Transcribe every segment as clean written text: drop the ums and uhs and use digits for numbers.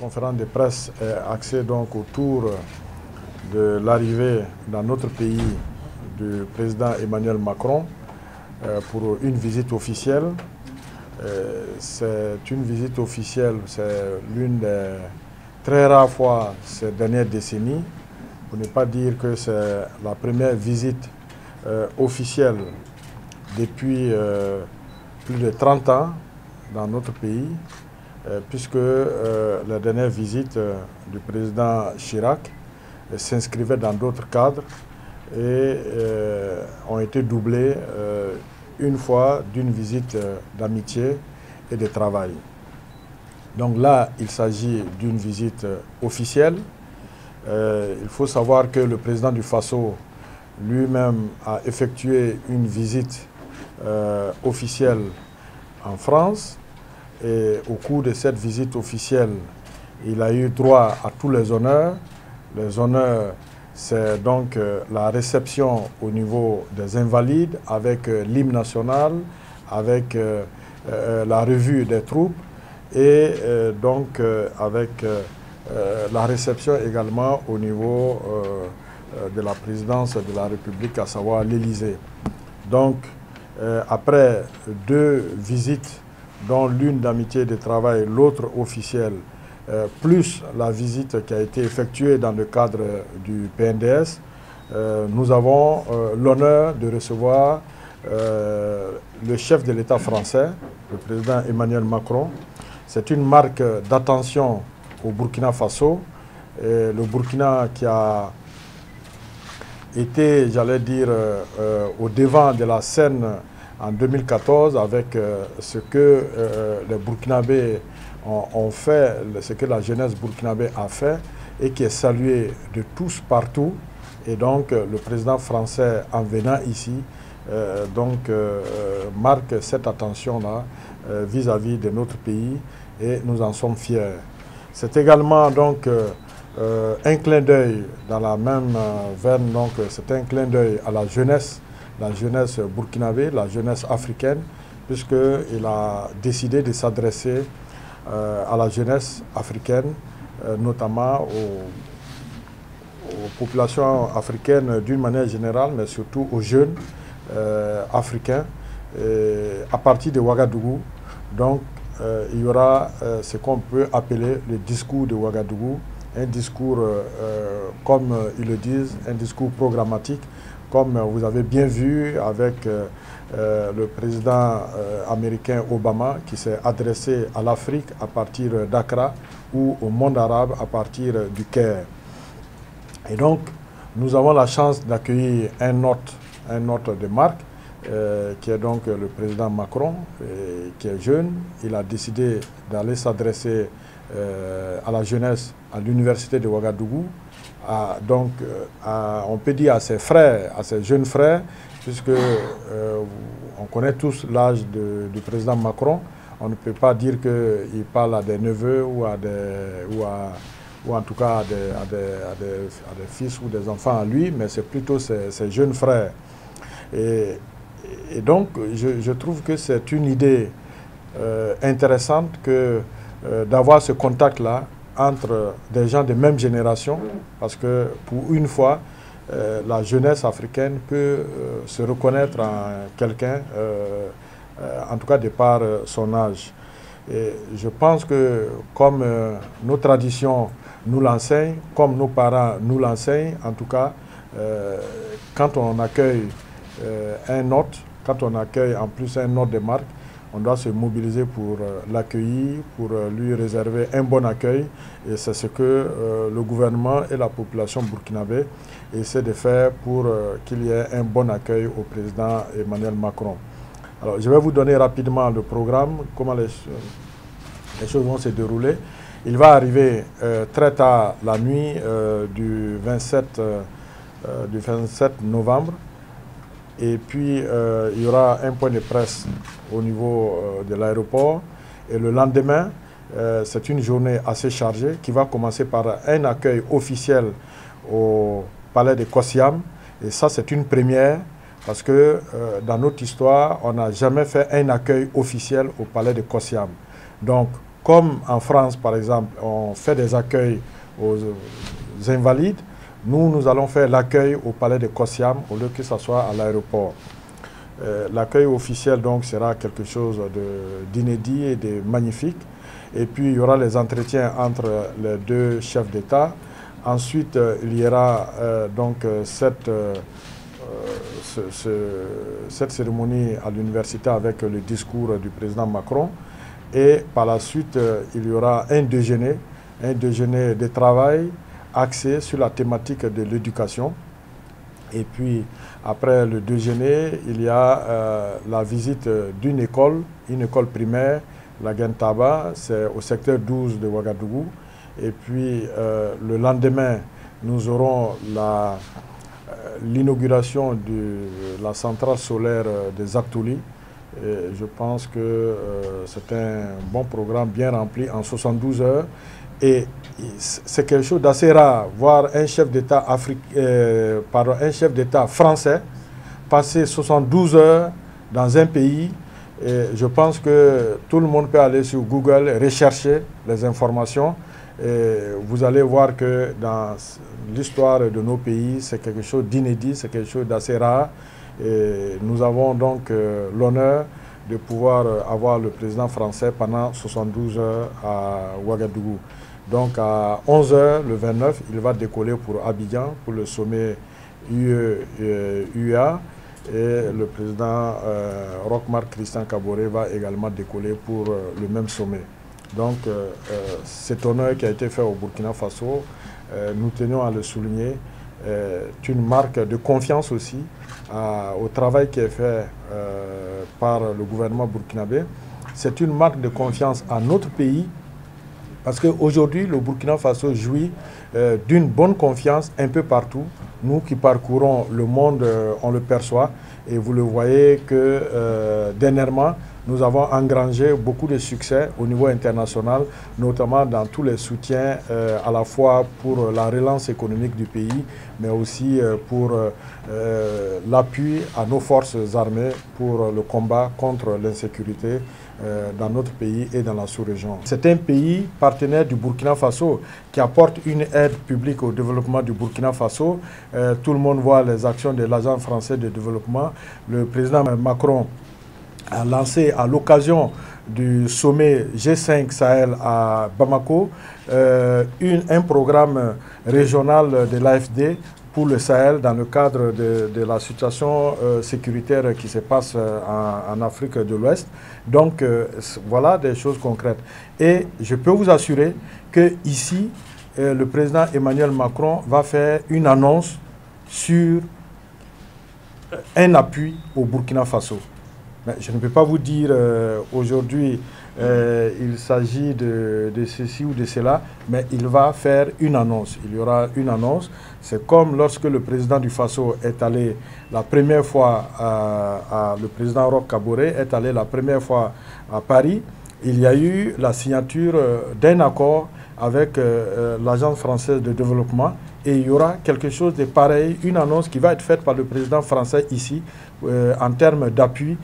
conférence de presse est axée donc autour de l'arrivée dans notre pays du président Emmanuel Macron pour une visite officielle. C'est une visite officielle, c'est l'une des très rares fois ces dernières décennies, pour ne pas dire que c'est la première visite officielle depuis plus de 30 ans dans notre pays, puisque la dernière visite du président Chirac s'inscrivait dans d'autres cadres et ont été doublées une fois d'une visite d'amitié et de travail. Donc là, il s'agit d'une visite officielle. Il faut savoir que le président du Faso lui-même a effectué une visite officielle en France. Et au cours de cette visite officielle, il a eu droit à tous les honneurs. Les honneurs, c'est donc la réception au niveau des Invalides avec l'hymne national, avec la revue des troupes et donc avec la réception également au niveau de la présidence de la République, à savoir l'Élysée. Donc, après 2 visites, dont l'une d'amitié et de travail, l'autre officielle, plus la visite qui a été effectuée dans le cadre du PNDS, nous avons l'honneur de recevoir le chef de l'État français, le président Emmanuel Macron. C'est une marque d'attention au Burkina Faso. Et le Burkina qui a été, j'allais dire, au devant de la scène en 2014 avec ce que les Burkinabés ont fait, ce que la jeunesse burkinabé a fait et qui est salué de tous partout. Et donc le président français en venant ici marque cette attention-là vis-à-vis de notre pays et nous en sommes fiers. C'est également donc un clin d'œil dans la même veine, donc c'est un clin d'œil à la jeunesse burkinabé, la jeunesse africaine, puisqu'il a décidé de s'adresser à la jeunesse africaine, notamment aux populations africaines d'une manière générale, mais surtout aux jeunes africains, à partir de Ouagadougou. Donc, il y aura ce qu'on peut appeler le discours de Ouagadougou, un discours, comme ils le disent, un discours programmatique, comme vous avez bien vu avec le président américain Obama qui s'est adressé à l'Afrique à partir d'Accra ou au monde arabe à partir du Caire. Et donc, nous avons la chance d'accueillir un hôte de marque qui est donc le président Macron, qui est jeune. Il a décidé d'aller s'adresser à la jeunesse à l'université de Ouagadougou, on peut dire à ses frères, à ses jeunes frères, puisque on connaît tous l'âge du président Macron. On ne peut pas dire qu'il parle à des neveux ou en tout cas à des fils ou des enfants à lui, mais c'est plutôt ses jeunes frères. Et donc, je trouve que c'est une idée intéressante d'avoir ce contact-là entre des gens de même génération, parce que pour une fois, la jeunesse africaine peut se reconnaître en quelqu'un, en tout cas de par son âge. Et je pense que comme nos traditions nous l'enseignent, comme nos parents nous l'enseignent, en tout cas, quand on accueille un hôte, quand on accueille en plus un hôte de marque, on doit se mobiliser pour l'accueillir, pour lui réserver un bon accueil. Et c'est ce que le gouvernement et la population burkinabé essaient de faire pour qu'il y ait un bon accueil au président Emmanuel Macron. Alors, je vais vous donner rapidement le programme, comment les choses vont se dérouler. Il va arriver très tard la nuit du 27 novembre. Et puis, il y aura un point de presse au niveau de l'aéroport. Et le lendemain, c'est une journée assez chargée qui va commencer par un accueil officiel au palais de Kossiam. Et ça, c'est une première parce que dans notre histoire, on n'a jamais fait un accueil officiel au palais de Kossiam. Donc, comme en France par exemple, on fait des accueils aux invalides, nous allons faire l'accueil au palais de Kossiam au lieu que ce soit à l'aéroport. L'accueil officiel donc sera quelque chose d'inédit et de magnifique. Et puis il y aura les entretiens entre les deux chefs d'État. Ensuite, il y aura donc cette cérémonie à l'université avec le discours du président Macron. Et par la suite, il y aura un déjeuner de travail axé sur la thématique de l'éducation. Et puis, après le déjeuner, il y a la visite d'une école, une école primaire, la Gentaba, c'est au secteur 12 de Ouagadougou. Et puis, le lendemain, nous aurons l'inauguration de la centrale solaire des Aktouli. Et je pense que c'est un bon programme bien rempli en 72 heures. Et c'est quelque chose d'assez rare, voir un chef d'État français passer 72 heures dans un pays. Et je pense que tout le monde peut aller sur Google et rechercher les informations. Et vous allez voir que dans l'histoire de nos pays, c'est quelque chose d'inédit, c'est quelque chose d'assez rare. Et nous avons donc l'honneur de pouvoir avoir le président français pendant 72 heures à Ouagadougou. Donc à 11 h le 29, il va décoller pour Abidjan, pour le sommet UA. Et le président Roch-Marc Christian Kaboré va également décoller pour le même sommet. Donc cet honneur qui a été fait au Burkina Faso, nous tenions à le souligner, est une marque de confiance aussi au travail qui est fait par le gouvernement burkinabé. C'est une marque de confiance à notre pays parce qu'aujourd'hui, le Burkina Faso jouit d'une bonne confiance un peu partout. Nous qui parcourons le monde, on le perçoit. Et vous le voyez que dernièrement, nous avons engrangé beaucoup de succès au niveau international, notamment dans tous les soutiens à la fois pour la relance économique du pays, mais aussi pour l'appui à nos forces armées pour le combat contre l'insécurité dans notre pays et dans la sous-région. C'est un pays partenaire du Burkina Faso qui apporte une aide publique au développement du Burkina Faso. Tout le monde voit les actions de l'Agence française de développement. Le président Macron a lancé à l'occasion du sommet G5 Sahel à Bamako un programme régional de l'AFD pour le Sahel dans le cadre de la situation sécuritaire qui se passe en Afrique de l'Ouest. Donc voilà des choses concrètes. Et je peux vous assurer qu'ici, le président Emmanuel Macron va faire une annonce sur un appui au Burkina Faso. Mais je ne peux pas vous dire aujourd'hui il s'agit de ceci ou de cela, mais il va faire une annonce. Il y aura une annonce. C'est comme lorsque le président du Faso est allé la première fois, le président Roch Kaboré est allé la première fois à Paris. Il y a eu la signature d'un accord avec l'Agence française de développement et il y aura quelque chose de pareil, une annonce qui va être faite par le président français ici en termes d'appui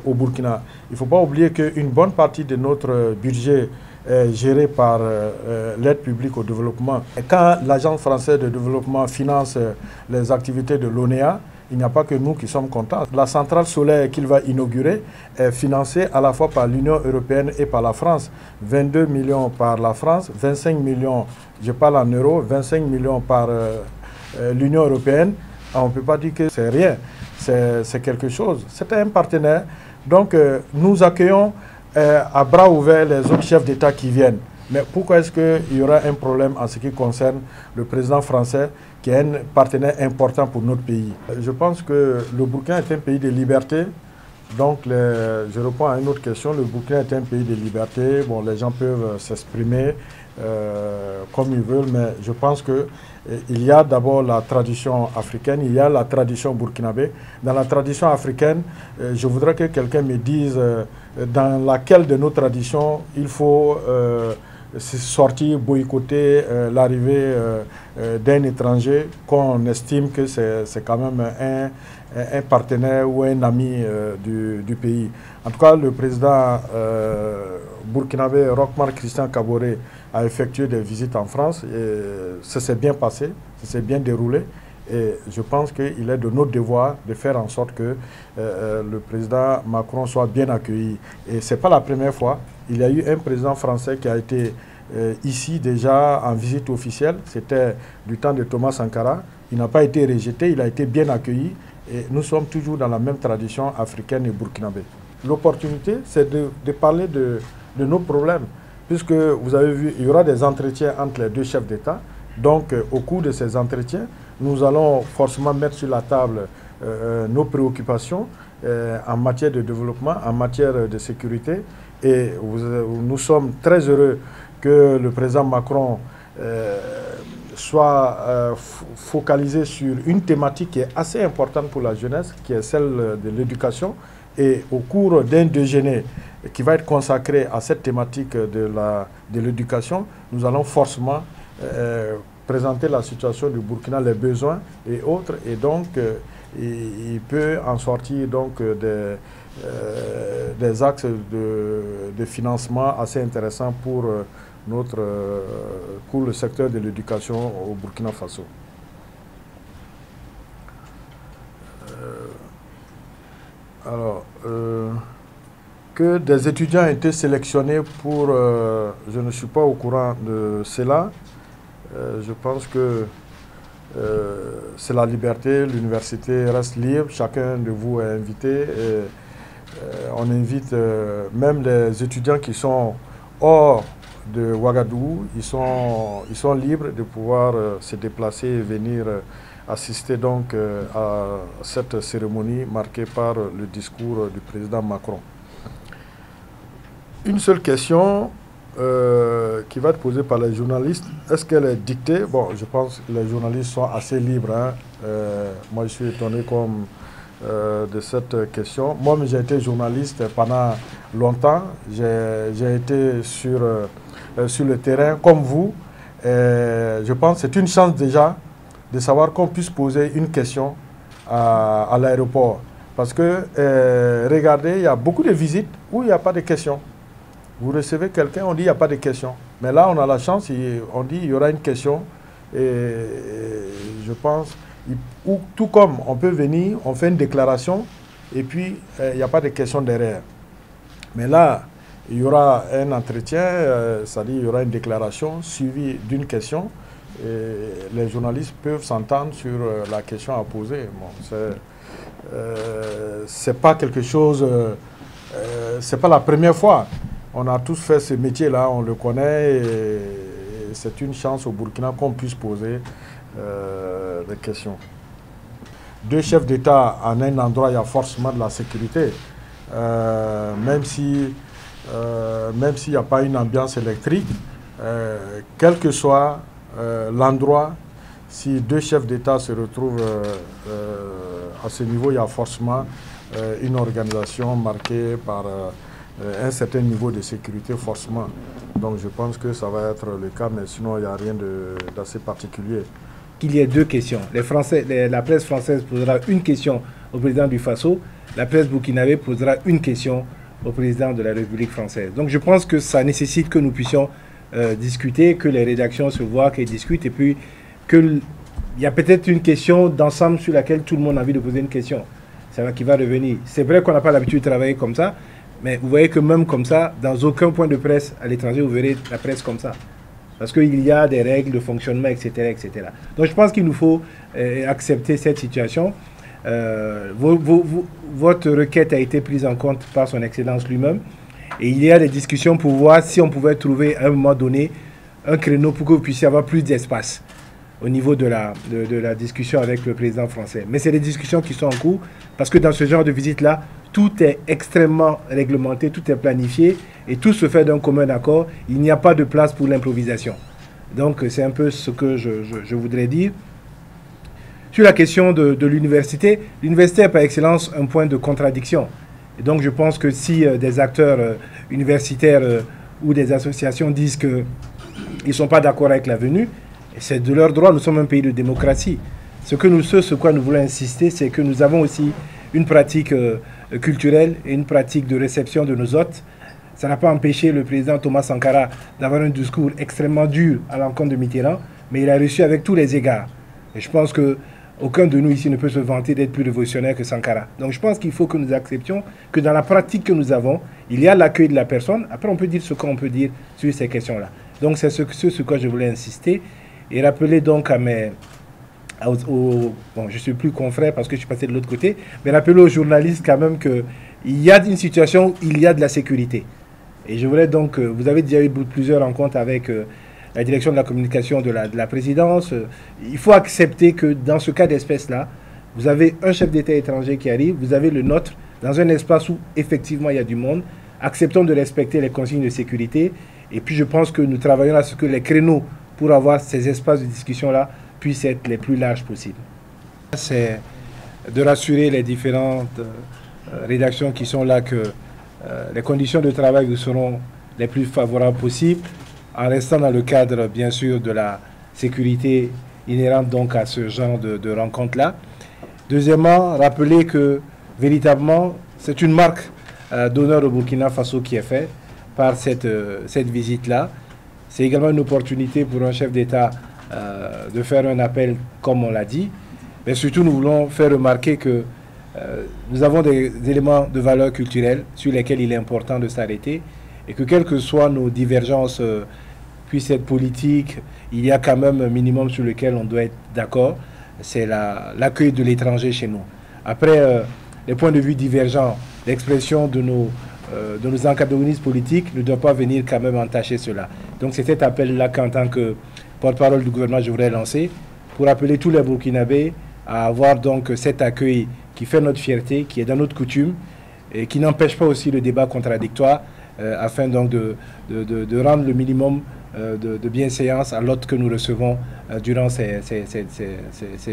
au Burkina. Il ne faut pas oublier qu'une bonne partie de notre budget est gérée par l'aide publique au développement. Et quand l'Agence française de développement finance les activités de l'ONEA, il n'y a pas que nous qui sommes contents. La centrale solaire qu'il va inaugurer est financée à la fois par l'Union européenne et par la France. 22 millions par la France, 25 millions, je parle en euros, 25 millions par l'Union européenne. On ne peut pas dire que c'est rien, c'est quelque chose. C'est un partenaire. Donc nous accueillons à bras ouverts les autres chefs d'État qui viennent. Mais pourquoi est-ce qu'il y aura un problème en ce qui concerne le président français qui est un partenaire important pour notre pays? Je pense que le Burkina est un pays de liberté. Donc, je réponds à une autre question. Le Burkina est un pays de liberté. Bon, les gens peuvent s'exprimer comme ils veulent, mais je pense qu'il y a d'abord la tradition africaine, il y a la tradition burkinabé. Dans la tradition africaine, je voudrais que quelqu'un me dise dans laquelle de nos traditions il faut sortir, boycotter l'arrivée d'un étranger qu'on estime que c'est quand même un partenaire ou un ami du pays. En tout cas, le président burkinabé Rochmar Christian Kaboré a effectué des visites en France et ça s'est bien passé, ça s'est bien déroulé. Et je pense qu'il est de notre devoir de faire en sorte que le président Macron soit bien accueilli. Et ce n'est pas la première fois. Il y a eu un président français qui a été ici déjà en visite officielle. C'était du temps de Thomas Sankara. Il n'a pas été rejeté, il a été bien accueilli. Et nous sommes toujours dans la même tradition africaine et burkinabé. L'opportunité, c'est de parler de nos problèmes. Puisque vous avez vu, il y aura des entretiens entre les deux chefs d'État. Donc, au cours de ces entretiens, nous allons forcément mettre sur la table nos préoccupations en matière de développement, en matière de sécurité. Et nous sommes très heureux que le président Macron soit focalisé sur une thématique qui est assez importante pour la jeunesse, qui est celle de l'éducation. Et au cours d'un déjeuner qui va être consacré à cette thématique de l'éducation, nous allons forcément présenter la situation du Burkina, les besoins et autres. Et donc, il peut en sortir donc des axes de financement assez intéressants pour le secteur de l'éducation au Burkina Faso. Que des étudiants aient été sélectionnés pour... je ne suis pas au courant de cela. Je pense que c'est la liberté, l'université reste libre, chacun de vous est invité. On invite même les étudiants qui sont hors de Ouagadougou, ils sont libres de pouvoir se déplacer et venir assister donc à cette cérémonie marquée par le discours du président Macron. Une seule question qui va être posée par les journalistes, est-ce qu'elle est dictée? Bon, je pense que les journalistes sont assez libres. Hein. Moi, je suis étonné de cette question. Moi, j'ai été journaliste pendant longtemps. J'ai été sur le terrain comme vous. Je pense que c'est une chance déjà de savoir qu'on puisse poser une question à l'aéroport. Parce que, regardez, il y a beaucoup de visites où il n'y a pas de questions. Vous recevez quelqu'un, on dit il n'y a pas de questions. Mais là, on a la chance, on dit il y aura une question. Et je pense, tout comme on peut venir, on fait une déclaration, et puis il n'y a pas de questions derrière. Mais là, il y aura un entretien, c'est-à-dire il y aura une déclaration suivie d'une question. Et les journalistes peuvent s'entendre sur la question à poser. Bon, c'est pas quelque chose, c'est pas la première fois. On a tous fait ce métier-là, on le connaît, et c'est une chance au Burkina qu'on puisse poser des questions. Deux chefs d'État en un endroit, il y a forcément de la sécurité. Même s'il n'y a pas une ambiance électrique, quel que soit l'endroit, si deux chefs d'État se retrouvent à ce niveau, il y a forcément une organisation marquée par un certain niveau de sécurité, forcément. Donc je pense que ça va être le cas, mais sinon il n'y a rien d'assez particulier. Il y a deux questions. La presse française posera une question au président du Faso, la presse burkinabé posera une question au président de la République française. Donc je pense que ça nécessite que nous puissions discuter, que les rédactions se voient, qu'elles discutent, et puis qu'il y a peut-être une question d'ensemble sur laquelle tout le monde a envie de poser une question. C'est vrai qui va revenir. C'est vrai qu'on n'a pas l'habitude de travailler comme ça, mais vous voyez que même comme ça, dans aucun point de presse à l'étranger, vous verrez la presse comme ça. Parce qu'il y a des règles de fonctionnement, etc. etc. Donc je pense qu'il nous faut accepter cette situation. Votre requête a été prise en compte par son Excellence lui-même. Et il y a des discussions pour voir si on pouvait trouver à un moment donné un créneau pour que vous puissiez avoir plus d'espace au niveau de la discussion avec le président français. Mais c'est des discussions qui sont en cours parce que dans ce genre de visite-là, tout est extrêmement réglementé, tout est planifié et tout se fait d'un commun accord. Il n'y a pas de place pour l'improvisation. Donc c'est un peu ce que je voudrais dire. Sur la question de l'université, l'université est par excellence un point de contradiction. Et donc je pense que si des acteurs universitaires ou des associations disent qu'ils ne sont pas d'accord avec la venue, c'est de leur droit, nous sommes un pays de démocratie. Ce quoi nous voulons insister, c'est que nous avons aussi une pratique culturelle et une pratique de réception de nos hôtes ça n'a pas empêché le président Thomas Sankara d'avoir un discours extrêmement dur à l'encontre de Mitterrand, mais il a reçu avec tous les égards. Et je pense qu'aucun de nous ici ne peut se vanter d'être plus révolutionnaire que Sankara. Donc je pense qu'il faut que nous acceptions que dans la pratique que nous avons, il y a l'accueil de la personne. Après, on peut dire ce qu'on peut dire sur ces questions-là. Donc c'est sur quoi je voulais insister et rappeler donc à mes... bon, je ne suis plus confrère parce que je suis passé de l'autre côté, mais rappeler aux journalistes quand même qu'il y a une situation où il y a de la sécurité. Et je voulais donc, vous avez déjà eu plusieurs rencontres avec la direction de la communication de la présidence. Il faut accepter que dans ce cas d'espèce-là, vous avez un chef d'État étranger qui arrive, vous avez le nôtre, dans un espace où effectivement il y a du monde. Acceptons de respecter les consignes de sécurité. Et puis je pense que nous travaillons à ce que les créneaux pour avoir ces espaces de discussion-là puissent être les plus larges possibles. C'est de rassurer les différentes rédactions qui sont là que les conditions de travail vous seront les plus favorables possibles, en restant dans le cadre, bien sûr, de la sécurité inhérente donc à ce genre de rencontre-là. Deuxièmement, rappeler que, véritablement, c'est une marque d'honneur au Burkina Faso qui est faite par cette visite-là. C'est également une opportunité pour un chef d'État de faire un appel, comme on l'a dit. Mais surtout, nous voulons faire remarquer que nous avons des éléments de valeur culturelle sur lesquels il est important de s'arrêter et que quelles que soient nos divergences, puissent être politiques, il y a quand même un minimum sur lequel on doit être d'accord, c'est l'accueil de l'étranger chez nous. Après, les points de vue divergents, l'expression de nos antagonistes politiques ne doit pas venir quand même entacher cela. Donc c'est cet appel-là qu'en tant que porte-parole du gouvernement, je voudrais lancer pour appeler tous les Burkinabés à avoir donc cet accueil qui fait notre fierté, qui est dans notre coutume et qui n'empêche pas aussi le débat contradictoire afin donc de rendre le minimum de bienséance à l'hôte que nous recevons durant ces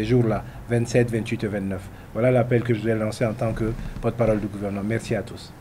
jours-là, 27, 28 et 29. Voilà l'appel que je voulais lancer en tant que porte-parole du gouvernement. Merci à tous.